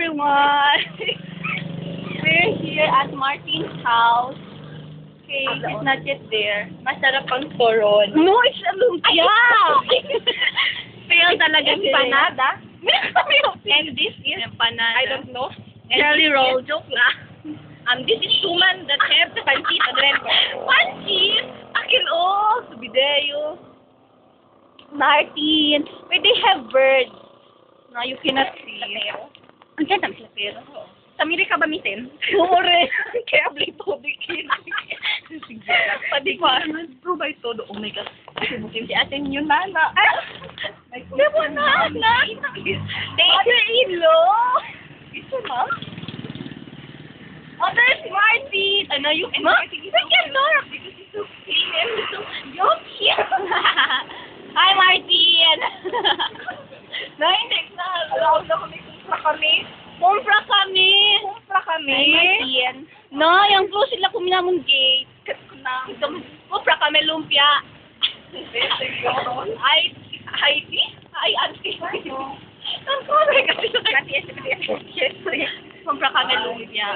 everyone! We're here at Martin's house. Okay, he's not yet there. Masarap ang turon. No, it's a lumpia! Fail talaga Empanada? And this is empanada. I don't know. Jelly roll. Joke lang. This is suman that have pancit and then Pancit! Akin Subideo. Martin. Where they have birds. No, you cannot see. Ang ganda ng pero. Samiri ka ba mitin? Sure. Kaya blito bikin. Sige. Pwede ko. Provide todo. Oh my God. Sibukin si atin yun, nana. Diba na? Mother-in-law. Ito na? Oh, there's Martin. Ano yung Martin? Look at Nora. Because he's so clean and so Yoki. Hi, Martin. No, hindi na. alam na kami kumpra kami. Kumpra kami. Kumpra kami. Hi, Martin. No, yung close sila kuminamong gate. Kat ko na. Kumpra kami lumpia. Ay, Heidi? Ay, auntie. Ang sorry kasi. Kumpra kami lumpia.